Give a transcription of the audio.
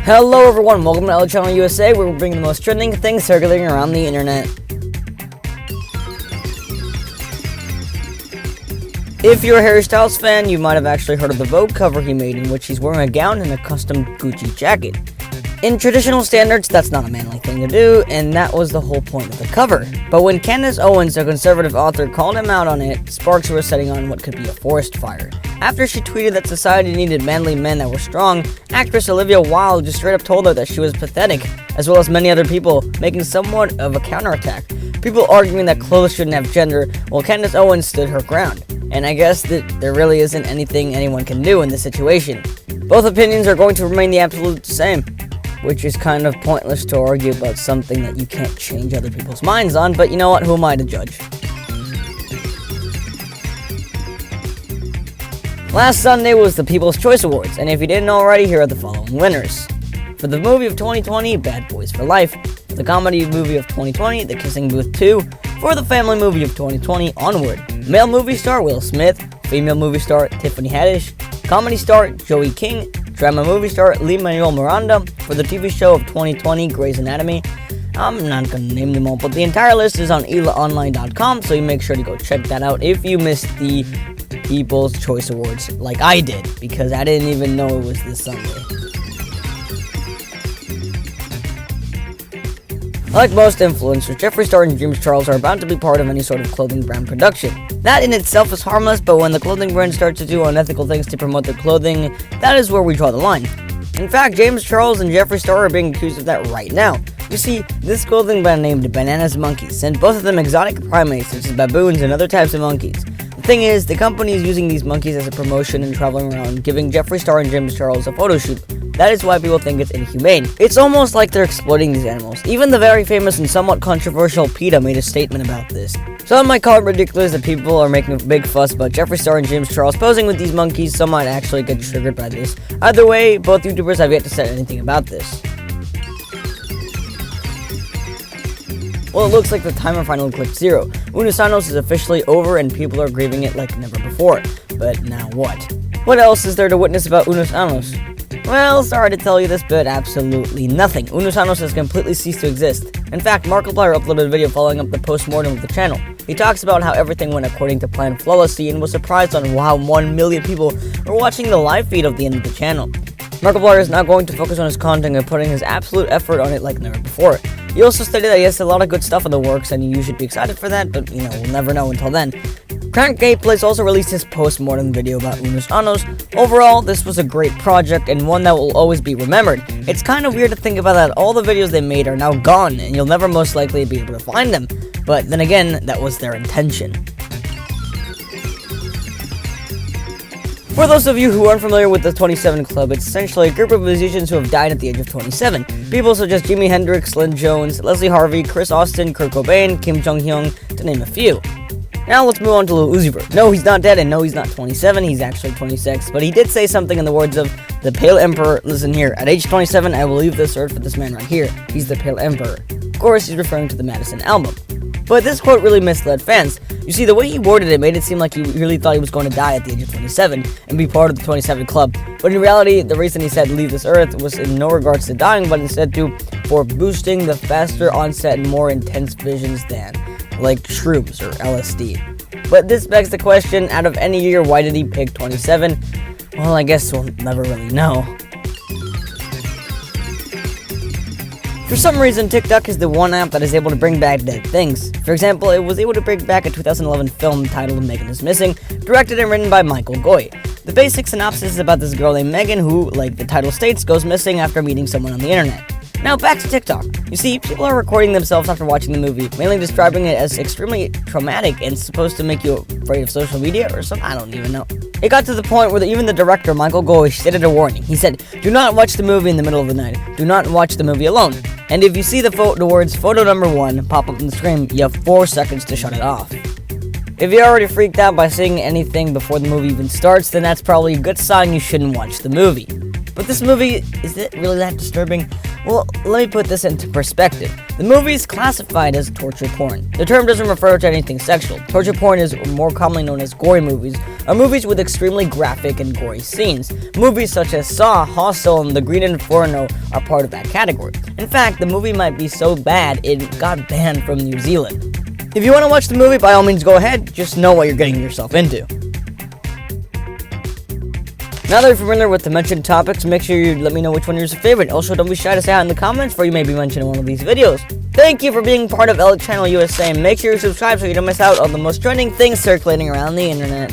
Hello everyone, welcome to Channel USA, where we're bringing the most trending things circulating around the internet. If you're a Harry Styles fan, you might have actually heard of the Vogue cover he made, in which he's wearing a gown and a custom Gucci jacket. In traditional standards, that's not a manly thing to do, and that was the whole point of the cover. But when Candice Owens, a conservative author, called him out on it, sparks were setting on what could be a forest fire. After she tweeted that society needed manly men that were strong, actress Olivia Wilde just straight up told her that she was pathetic, as well as many other people, making somewhat of a counterattack. People arguing that clothes shouldn't have gender, while Candice Owens stood her ground. And I guess that there really isn't anything anyone can do in this situation. Both opinions are going to remain the absolute same, which is kind of pointless to argue about something that you can't change other people's minds on, but you know what, who am I to judge? Last Sunday was the People's Choice Awards, and if you didn't already, here are the following winners. For the movie of 2020, Bad Boys for Life. For the comedy movie of 2020, The Kissing Booth 2. For the family movie of 2020, Onward. Male movie star, Will Smith. Female movie star, Tiffany Haddish. Comedy star, Joey King. Drama movie star, Lin-Manuel Miranda. For the TV show of 2020, Grey's Anatomy. I'm not going to name them all, but the entire list is on elaonline.com, so you make sure to go check that out if you missed the People's Choice Awards like I did, because I didn't even know it was this Sunday. Like most influencers, Jeffree Star and Charle are about to be part of any sort of clothing brand production. That in itself is harmless, but when the clothing brand starts to do unethical things to promote their clothing, that is where we draw the line. In fact, Charle and Jeffree Star are being accused of that right now. You see, this clothing brand named Bananas Monkeys sent both of them exotic primates such as baboons and other types of monkeys. The thing is, the company is using these monkeys as a promotion and traveling around giving Jeffree Star and Charle a photo shoot. That is why people think it's inhumane. It's almost like they're exploiting these animals. Even the very famous and somewhat controversial PETA made a statement about this. Some might call it ridiculous that people are making a big fuss about Jeffree Star and Charle posing with these monkeys. Some might actually get triggered by this. Either way, both YouTubers have yet to say anything about this. Well, it looks like the timer finally clicked 0. Unnus Anus is officially over and people are grieving it like never before. But now what? What else is there to witness about Unnus Anus? Well, sorry to tell you this, but absolutely nothing. Unnus Anus has completely ceased to exist. In fact, Markiplier uploaded a video following up the post-mortem of the channel. He talks about how everything went according to plan flawlessly and was surprised on how 1 million people were watching the live feed of the end of the channel. Markiplier is now going to focus on his content and putting his absolute effort on it like never before. He also stated that he has a lot of good stuff in the works and you should be excited for that, but we'll never know until then. Crank Gameplays also released his post-mortem video about Unnus Anus. Overall, this was a great project and one that will always be remembered. It's kind of weird to think about that all the videos they made are now gone and you'll never most likely be able to find them. But then again, that was their intention. For those of you who aren't familiar with the 27 Club, it's essentially a group of musicians who have died at the age of 27. People such as Jimi Hendrix, Lynn Jones, Leslie Harvey, Chris Austin, Kurt Cobain, Kim Jong-hyun, to name a few. Now let's move on to Lil Uzi Vert. No, he's not dead, and no, he's not 27, he's actually 26, but he did say something in the words of the Pale Emperor. Listen here, at age 27, I will leave this earth for this man right here. He's the Pale Emperor. Of course, he's referring to the Madison album. But this quote really misled fans. You see, the way he worded it made it seem like he really thought he was going to die at the age of 27 and be part of the 27 Club. But in reality, the reason he said leave this earth was in no regards to dying, but instead for boosting the faster onset and more intense visions than, like shrooms or LSD. But this begs the question, out of any year, why did he pick 27? Well, I guess we'll never really know. For some reason, TikTok is the one app that is able to bring back dead things. For example, it was able to bring back a 2011 film titled Megan is Missing, directed and written by Michael Goy. The basic synopsis is about this girl named Megan who, like the title states, goes missing after meeting someone on the internet. Now back to TikTok. You see, people are recording themselves after watching the movie, mainly describing it as extremely traumatic and supposed to make you afraid of social media or something, I don't even know. It got to the point where even the director, Michael Goy, stated a warning. He said, do not watch the movie in the middle of the night. Do not watch the movie alone. And if you see the words photo number 1 pop up on the screen, you have 4 seconds to shut it off. If you're already freaked out by seeing anything before the movie even starts, then that's probably a good sign you shouldn't watch the movie. But this movie, is it really that disturbing? Well, let me put this into perspective. The movie is classified as torture porn. The term doesn't refer to anything sexual. Torture porn is more commonly known as gory movies, are movies with extremely graphic and gory scenes. Movies such as Saw, Hostel, and The Green Inferno are part of that category. In fact, the movie might be so bad it got banned from New Zealand. If you want to watch the movie, by all means go ahead, just know what you're getting yourself into. Now that you're familiar with the mentioned topics, make sure you let me know which one is your favorite. Also, don't be shy to say out in the comments, for you may be mentioned in one of these videos. Thank you for being part of Channel USA, and make sure you subscribe so you don't miss out on the most trending things circulating around the internet.